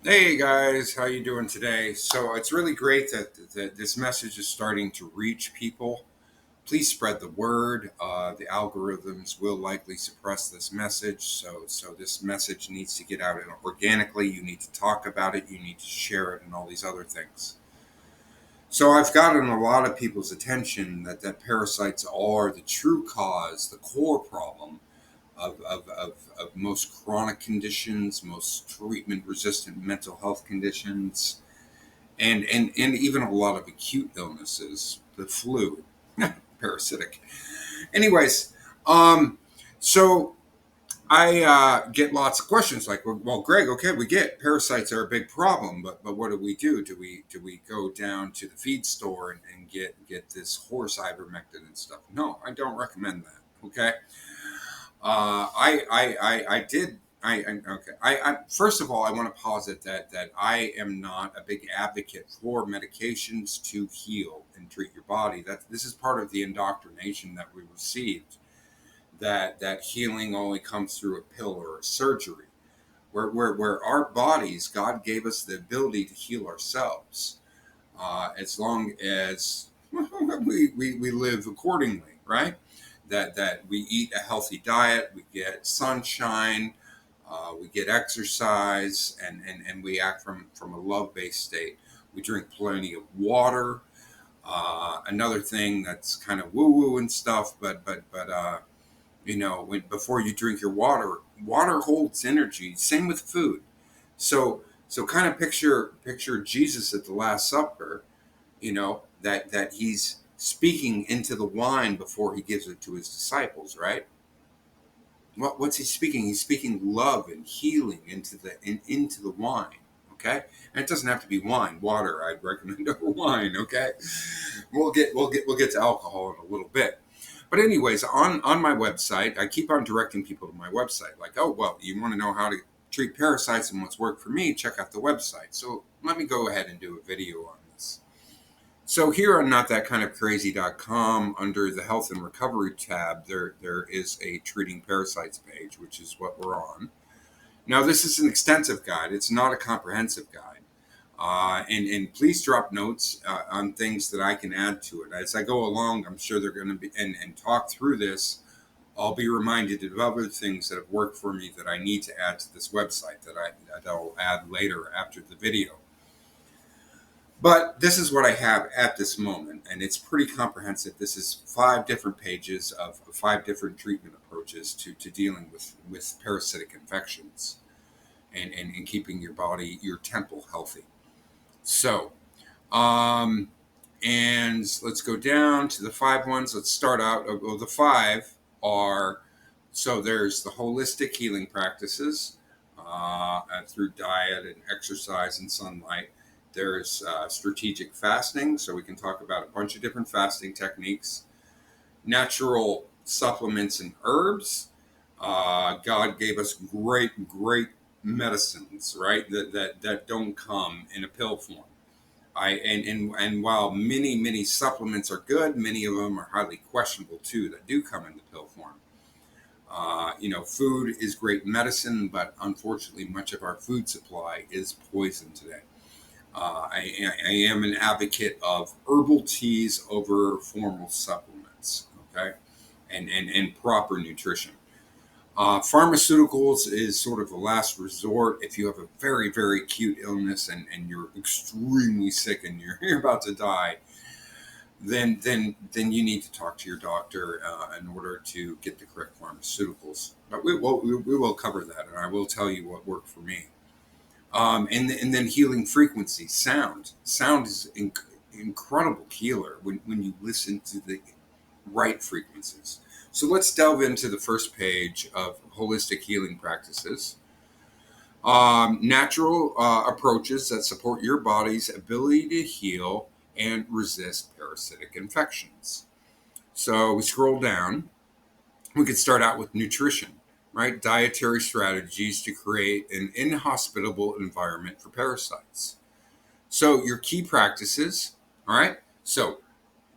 Hey guys, how you doing today? So it's really great that this message is starting to reach people. Please spread the word. The algorithms will likely suppress this message, so this message needs to get out organically. You need to talk about it. You need to share it, and all these other things. So I've gotten a lot of people's attention that parasites are the true cause, the core problem of most chronic conditions, most treatment resistant mental health conditions, and even a lot of acute illnesses, the flu, parasitic. Anyways, um, so I get lots of questions like, well, Greg, okay, we get parasites are a big problem, but what do we do? Do we go down to the feed store and get this horse ivermectin and stuff? No, I don't recommend that. Okay, I did. Okay. I first of all, I want to posit that I am not a big advocate for medications to heal and treat your body. That this is part of the indoctrination that we received. That healing only comes through a pill or a surgery. Where our bodies, God gave us the ability to heal ourselves, as long as we live accordingly, right? That we eat a healthy diet, we get sunshine, we get exercise, and we act from a love based state. We drink plenty of water. Another thing that's kind of woo woo and stuff, but before you drink your water, water holds energy. Same with food. So kind of picture Jesus at the Last Supper, that he's speaking into the wine before he gives it to his disciples, right? What's he speaking? He's speaking love and healing into the wine. Okay, and it doesn't have to be wine. Water, I'd recommend over wine. Okay, we'll get to alcohol in a little bit. But anyways, on my website, I keep on directing people to my website. Like, oh well, you want to know how to treat parasites and what's worked for me? Check out the website. So let me go ahead and do a video on this. So here on notthatkindofcrazy.com, under the health and recovery tab, there is a treating parasites page, which is what we're on. Now this is an extensive guide. It's not a comprehensive guide. And please drop notes on things that I can add to it. As I go along, I'm sure they're going to be, and talk through this, I'll be reminded of other things that have worked for me that I need to add to this website that I'll add later after the video. But this is what I have at this moment, and it's pretty comprehensive. This is 5 different pages of 5 different treatment approaches to dealing with parasitic infections and keeping your body, your temple healthy. So, um, and let's go down to the 5 ones. Let's start out. Well, the 5 are, so there's the holistic healing practices through diet and exercise and sunlight. There's strategic fasting, so we can talk about a bunch of different fasting techniques. Natural supplements and herbs. God gave us great medicines, right? That don't come in a pill form. And while many supplements are good, many of them are highly questionable too. That do come in the pill form. Food is great medicine, but unfortunately, much of our food supply is poison today. I am an advocate of herbal teas over formal supplements, okay, and proper nutrition. Pharmaceuticals is sort of a last resort if you have a very acute illness and you're extrememely sick and you're about to die. Then you need to talk to your doctor in order to get the correct pharmaceuticals. But we will cover that, and I will tell you what worked for me. And then healing frequency, sound is incredible healer when you listen to the right frequencies. So let's delve into the first page of holistic healing practices. Natural approaches that support your body's ability to heal and resist parasitic infections. So we scroll down. We could start out with nutrition, right? Dietary strategies to create an inhospitable environment for parasites. So your key practices, all right? So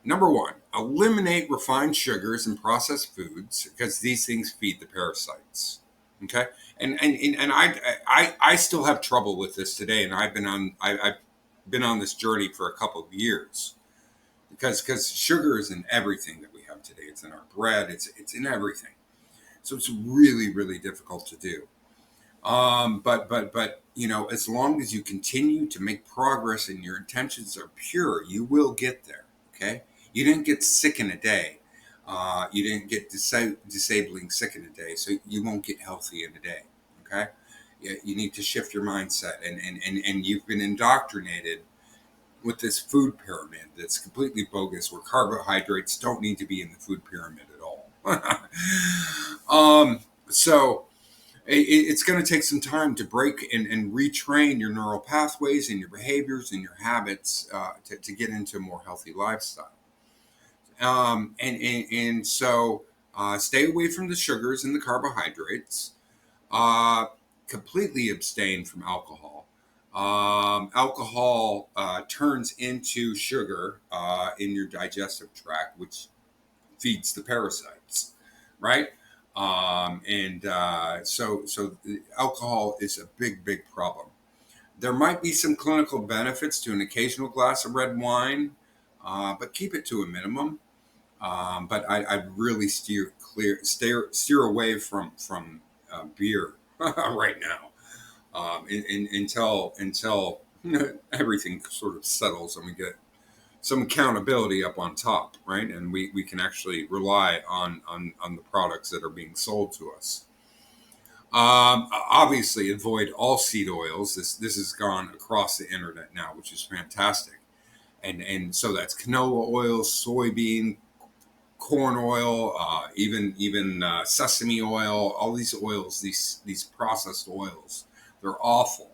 number 1, eliminate refined sugars and processed foods because these things feed the parasites. Okay, and I still have trouble with this today, and I've been on this journey for a couple of years because sugar is in everything that we have today. It's in our bread. It's in everything. So it's really really difficult to do. But as long as you continue to make progress and your intentions are pure, you will get there. Okay, you didn't get sick in a day. You didn't get disabling sick in a day, so you won't get healthy in a day. Okay, you need to shift your mindset, and you've been indoctrinated with this food pyramid that's completely bogus, where carbohydrates don't need to be in the food pyramid at all. So it's going to take some time to break and retrain your neural pathways and your behaviors and your habits to get into a more healthy lifestyle. And so stay away from the sugars and the carbohydrates. Uh, Completely abstain from alcohol. Alcohol turns into sugar in your digestive tract, which feeds the parasites, right? So alcohol is a big, big problem. There might be some clinical benefits to an occasional glass of red wine, but keep it to a minimum. But I'd really steer away from beer right now, until everything sort of settles and we get some accountability up on top, right? And we can actually rely on the products that are being sold to us. Obviously, avoid all seed oils. This has gone across the internet now, which is fantastic. And so that's canola oil, soybean, corn oil, even sesame oil. All these oils, these processed oils, they're awful.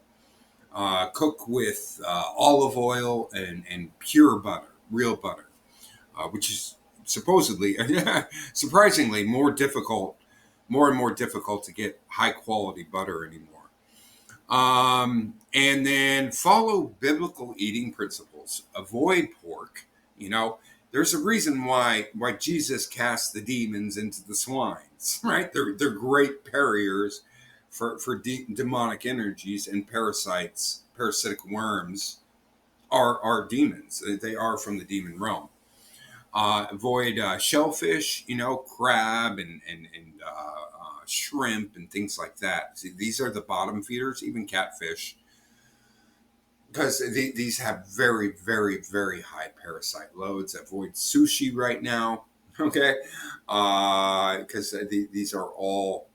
Cook with olive oil and pure butter, real butter, which is supposedly, surprisingly, more and more difficult to get high quality butter anymore. And then follow biblical eating principles. Avoid pork. You know, there's a reason why Jesus cast the demons into the swines, right? They're great barriers for demonic energies, and parasitic worms are demons. They are from the demon realm. Avoid shellfish, crab and shrimp and things like that. See, these are the bottom feeders, even catfish, because these have very, very, very high parasite loads. Avoid sushi right now, okay? Because these are all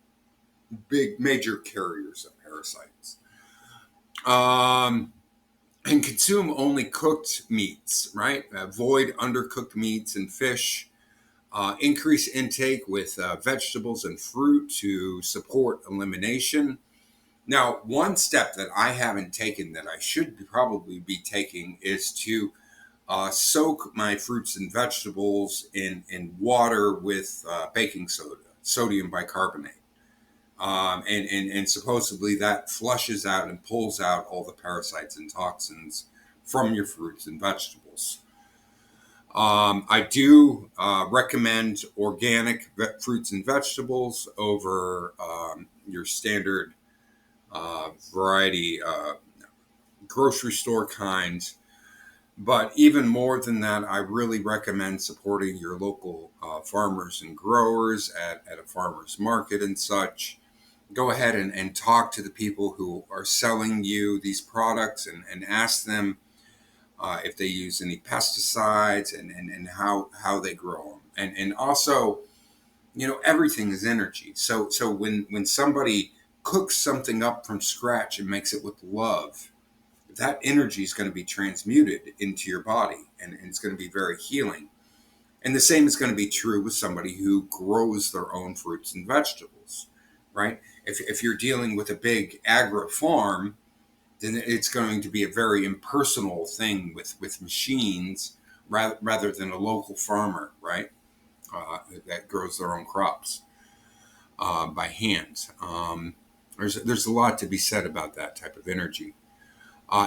big, major carriers of parasites. Um, and consume only cooked meats, right? Avoid undercooked meats and fish. Increase intake with vegetables and fruit to support elimination. Now, one step that I haven't taken that I should probably be taking is to soak my fruits and vegetables in water with baking soda, sodium bicarbonate. And supposedly that flushes out and pulls out all the parasites and toxins from your fruits and vegetables. I do recommend organic fruits and vegetables over your standard variety grocery store kinds. But even more than that, I really recommend supporting your local farmers and growers at a farmer's market and such. Go ahead and talk to the people who are selling you these products, and ask them if they use any pesticides, and how they grow them. And also, everything is energy. So when somebody cooks something up from scratch and makes it with love, that energy is going to be transmuted into your body, and it's going to be very healing. And the same is going to be true with somebody who grows their own fruits and vegetables, right? If you're dealing with a big agri farm, then it's going to be a very impersonal thing with machines, rather than a local farmer, right? That grows their own crops by hand. There's a lot to be said about that type of energy.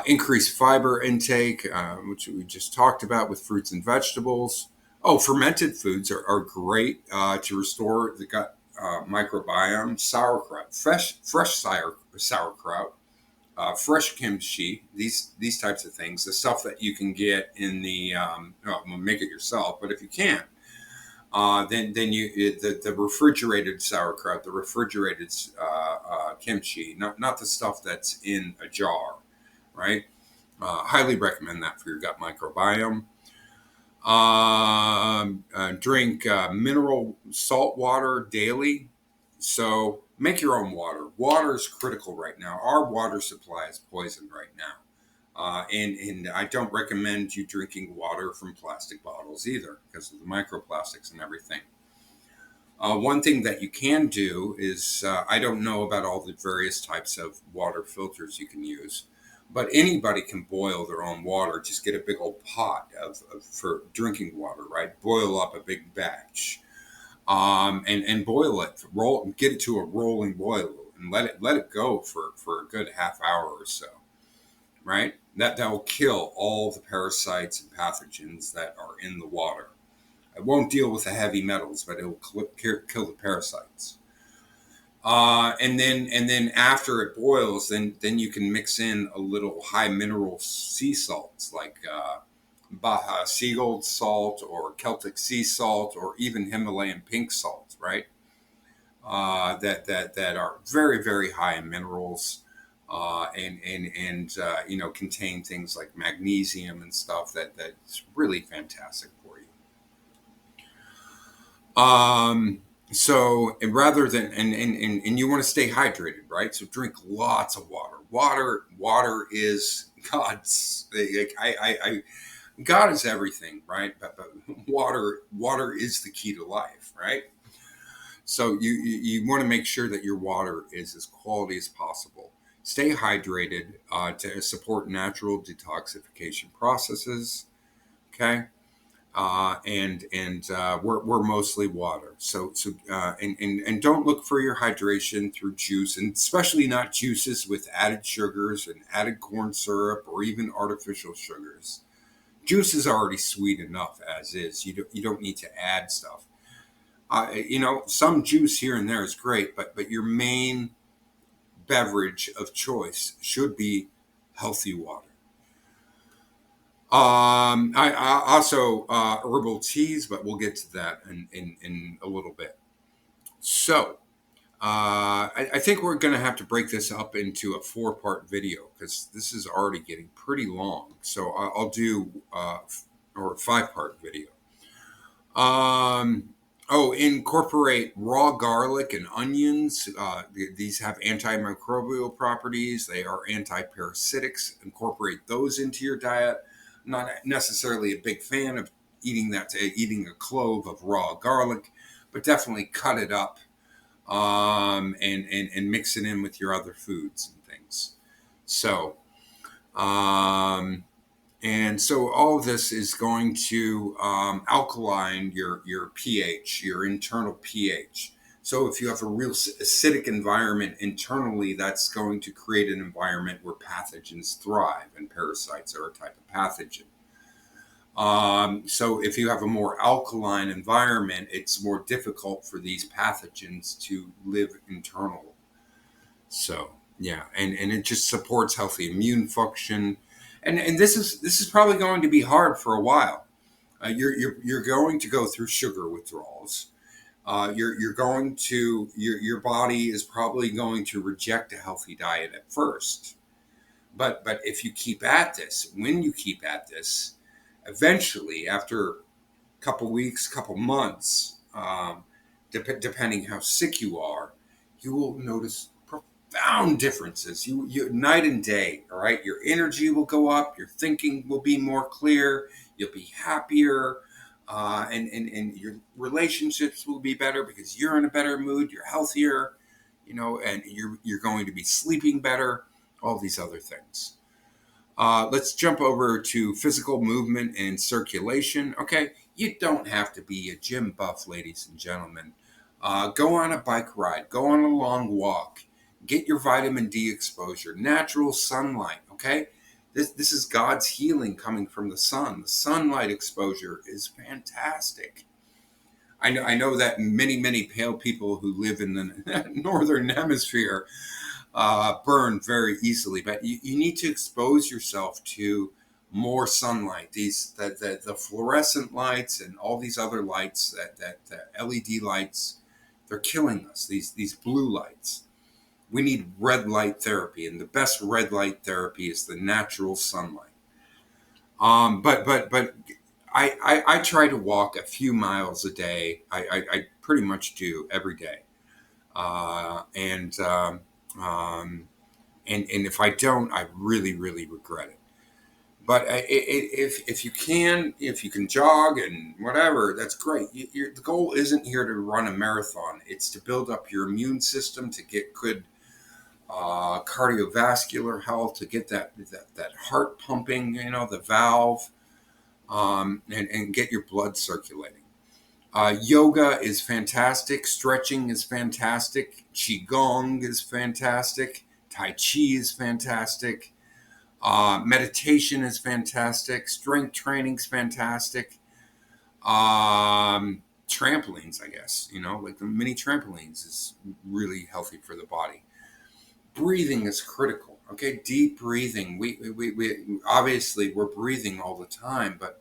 Increase fiber intake, which we just talked about with fruits and vegetables. Oh, fermented foods are great to restore the gut microbiome, sauerkraut, fresh sauerkraut, fresh kimchi, these types of things, the stuff that you can get in the well, make it yourself, but if you can't, then the refrigerated sauerkraut, the refrigerated kimchi, not the stuff that's in a jar, right? Highly recommend that for your gut microbiome. Drink mineral salt water daily. So make your own water. Water is critical right now. Our water supply is poisoned right now. And I don't recommend you drinking water from plastic bottles either because of the microplastics and everything. One thing that you can do is I don't know about all the various types of water filters you can use, but anybody can boil their own water. Just get a big old pot for drinking water, right? Boil up a big batch, and boil it. Get it to a rolling boil, and let it go for a good half hour or so, right? That will kill all the parasites and pathogens that are in the water. It won't deal with the heavy metals, but it will kill the parasites. And then after it boils, then you can mix in a little high mineral sea salts like Baja sea gold salt or Celtic sea salt or even Himalayan pink salt, right? That are very, very high in minerals. And contain things like magnesium and stuff that's really fantastic for you. So and rather than and you want to stay hydrated, right? So drink lots of water. Water is God's. God is everything, right? But water is the key to life, right? So you want to make sure that your water is as quality as possible. Stay hydrated to support natural detoxification processes. Okay. And we're mostly water. And don't look for your hydration through juice, and especially not juices with added sugars and added corn syrup or even artificial sugars. Juice is already sweet enough as is. You don't need to add stuff. Some juice here and there is great, but your main beverage of choice should be healthy water. I also herbal teas, but we'll get to that in a little bit. So I think we're going to have to break this up into a 4-part video because this is already getting pretty long. So I'll do or a 5-part video. Incorporate raw garlic and onions. These have antimicrobial properties. They are anti-parasitics. Incorporate those into your diet. Not necessarily a big fan of eating a clove of raw garlic, but definitely cut it up and mix it in with your other foods and things. So, so all of this is going to alkaline your pH, your internal pH. So if you have a real acidic environment internally, that's going to create an environment where pathogens thrive, and parasites are a type of pathogen. So if you have a more alkaline environment, it's more difficult for these pathogens to live internal. So yeah, and it just supports healthy immune function. And this is probably going to be hard for a while. You're going to go through sugar withdrawals. Your body is probably going to reject a healthy diet at first. But if you keep at this, when you keep at this, eventually after a couple weeks, couple months, depending how sick you are, you will notice profound differences. You night and day. All right, your energy will go up. Your thinking will be more clear. You'll be happier. And your relationships will be better because you're in a better mood, you're healthier, and you're going to be sleeping better, all these other things. Let's jump over to physical movement and circulation. Okay, you don't have to be a gym buff, ladies and gentlemen. Go on a bike ride, go on a long walk, get your vitamin D exposure, natural sunlight, okay? This is God's healing coming from the sun. The sunlight exposure is fantastic. I know that many pale people who live in the northern hemisphere burn very easily, but you need to expose yourself to more sunlight. The fluorescent lights and all these other lights, that LED lights, they're killing us. These blue lights. We need red light therapy, and the best red light therapy is the natural sunlight. But I try to walk a few miles a day. I pretty much do every day, uh, and um, um, and if I don't, I really regret it. But if you can jog and whatever, that's great. The goal isn't here to run a marathon. It's to build up your immune system, to get good cardiovascular health, to get that heart pumping, the valve, and get your blood circulating. Yoga is fantastic. Stretching is fantastic. Qigong is fantastic. Tai Chi is fantastic. Meditation is fantastic. Strength training is fantastic. Trampolines, I guess, like the mini trampolines is really healthy for the body. Breathing is critical. Okay, deep breathing. We obviously we're breathing all the time, but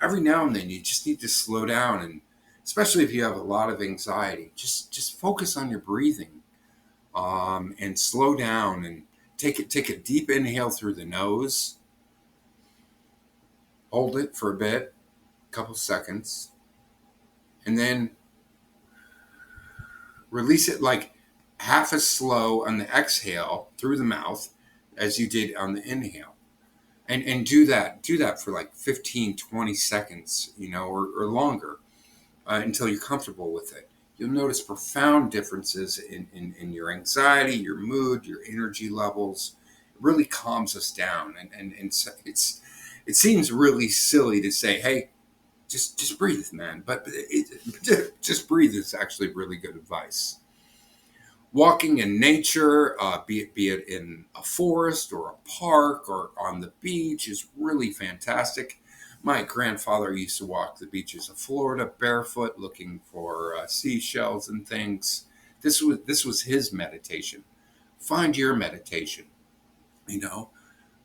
every now and then you just need to slow down, and especially if you have a lot of anxiety, just focus on your breathing, and slow down and take a deep inhale through the nose, hold it for a bit, a couple seconds, and then release it like half as slow on the exhale through the mouth as you did on the inhale. And do that for like 15-20 seconds, or longer, until you're comfortable with it. You'll notice profound differences in your anxiety, your mood, your energy levels. It really calms us down. And so it seems really silly to say, hey, just breathe, man. But just breathe is actually really good advice. Walking in nature, be it in a forest or a park or on the beach, is really fantastic. My grandfather used to walk the beaches of Florida barefoot, looking for seashells and things. This was his meditation. Find your meditation, you know.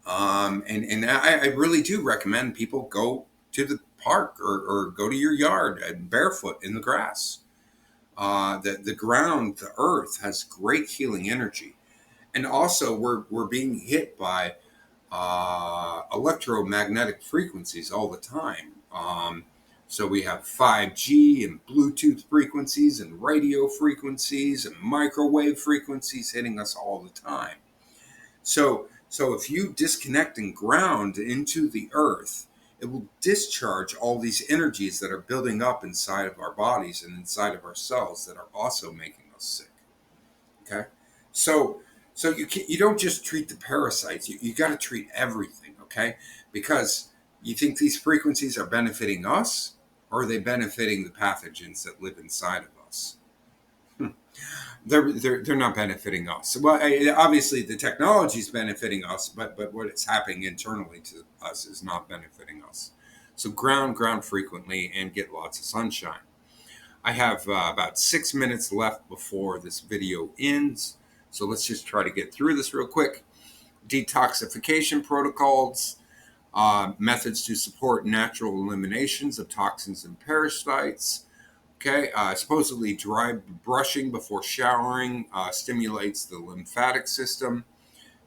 And I really do recommend people go to the park, or go to your yard and barefoot in the grass. The ground, the earth has great healing energy, and also we're being hit by electromagnetic frequencies all the time. So we have 5G and Bluetooth frequencies and radio frequencies and microwave frequencies hitting us all the time. So if you disconnect and ground into the earth, it will discharge all these energies that are building up inside of our bodies and inside of our cells that are also making us sick. Okay, so you don't just treat the parasites. You got to treat everything. Okay, because you think these frequencies are benefiting us, or are they benefiting the pathogens that live inside of us? They're not benefiting us. Well, obviously the technology is benefiting us, but what is happening internally to us is not benefiting us. So ground frequently and get lots of sunshine. I have about 6 minutes left before this video ends, so let's just try to get through this real quick. Detoxification protocols, methods to support natural eliminations of toxins and parasites. Okay, supposedly dry brushing before showering stimulates the lymphatic system.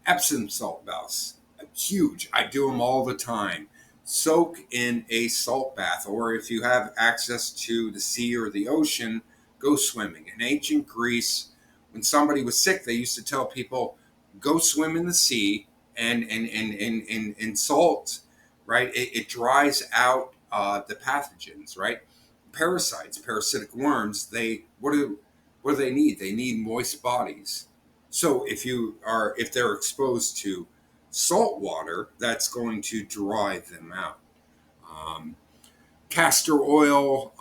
Epsom salt baths, huge. I do them all the time. Soak in a salt bath, or if you have access to the sea or the ocean, go swimming. In ancient Greece, when somebody was sick, they used to tell people, go swim in the sea, and salt, right? It dries out the pathogens, right? Parasites, parasitic worms, what do they need? They need moist bodies. So if they're exposed to salt water, that's going to dry them out. Um, Castor oil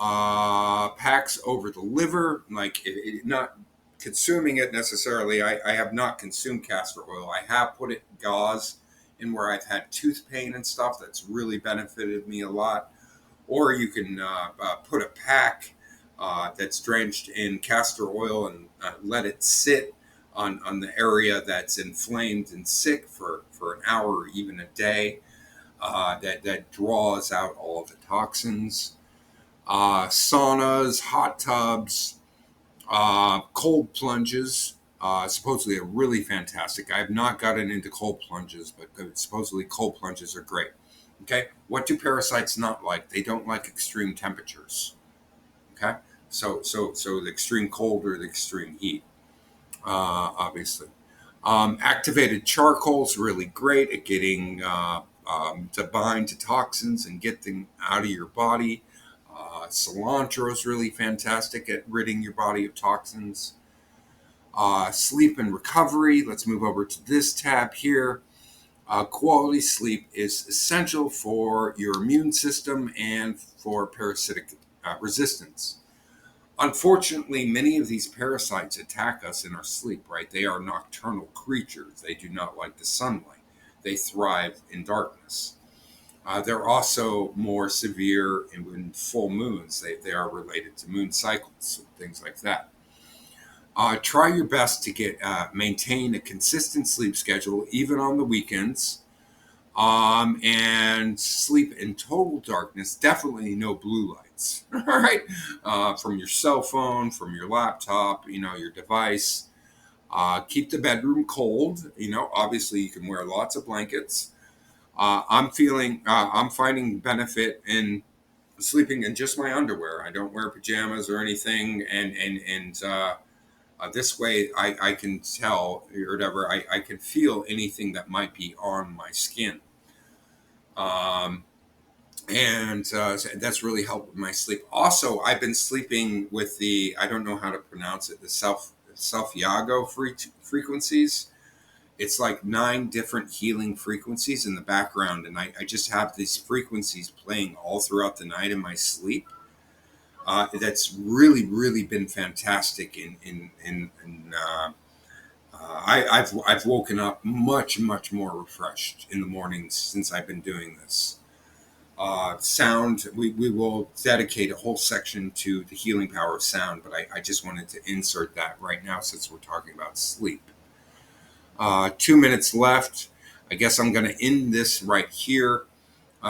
packs over the liver, like not consuming it necessarily. I have not consumed castor oil. I have put it gauze in where I've had tooth pain and stuff. That's really benefited me a lot. Or you can put a pack that's drenched in castor oil and let it sit on the area that's inflamed and sick for an hour or even a day. That draws out all of the toxins. Saunas, hot tubs, cold plunges. Supposedly are really fantastic. I have not gotten into cold plunges, but supposedly cold plunges are great. Okay, what do parasites not like? They don't like extreme temperatures. Okay, so the extreme cold or the extreme heat, obviously. Activated charcoal is really great at getting to bind to toxins and get them out of your body. Cilantro is really fantastic at ridding your body of toxins. Sleep and recovery. Let's move over to this tab here. Quality sleep is essential for your immune system and for parasitic resistance. Unfortunately, many of these parasites attack us in our sleep, right? They are nocturnal creatures. They do not like the sunlight. They thrive in darkness. They're also more severe in full moons. They are related to moon cycles, things like that. Try your best to maintain a consistent sleep schedule, even on the weekends. And sleep in total darkness. Definitely no blue lights. All right, from your cell phone, from your laptop, your device. Keep the bedroom cold. Obviously you can wear lots of blankets. I'm finding benefit in sleeping in just my underwear. I don't wear pajamas or anything, and this way I can tell or whatever. I can feel anything that might be on my skin. Um, and that's really helped with my sleep. Also, I've been sleeping with I don't know how to pronounce it, the self Yago frequencies. It's like 9 different healing frequencies in the background, and I just have these frequencies playing all throughout the night in my sleep. That's really, really been fantastic. I've woken up much, much more refreshed in the mornings since I've been doing this. Sound, we will dedicate a whole section to the healing power of sound, but I just wanted to insert that right now since we're talking about sleep. 2 minutes left. I guess I'm going to end this right here.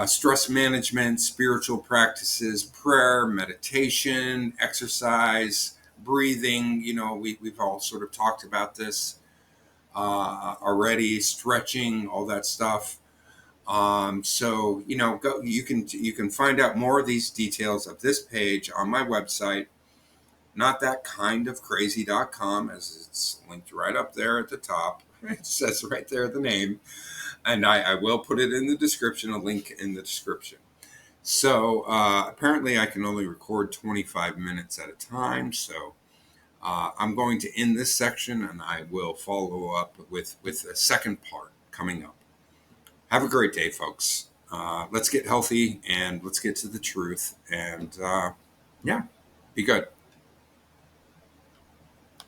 Stress management, spiritual practices, prayer, meditation, exercise, breathing. We've all sort of talked about this already. Stretching, all that stuff. So you can find out more of these details of this page on my website, notthatkindofcrazy.com, as it's linked right up there at the top. It says right there the name, and I will put it in the description, a link in the description. So apparently I can only record 25 minutes at a time, so I'm going to end this section, and I will follow up with a second part coming up. Have a great day, folks. Let's get healthy, and let's get to the truth, and yeah, be good.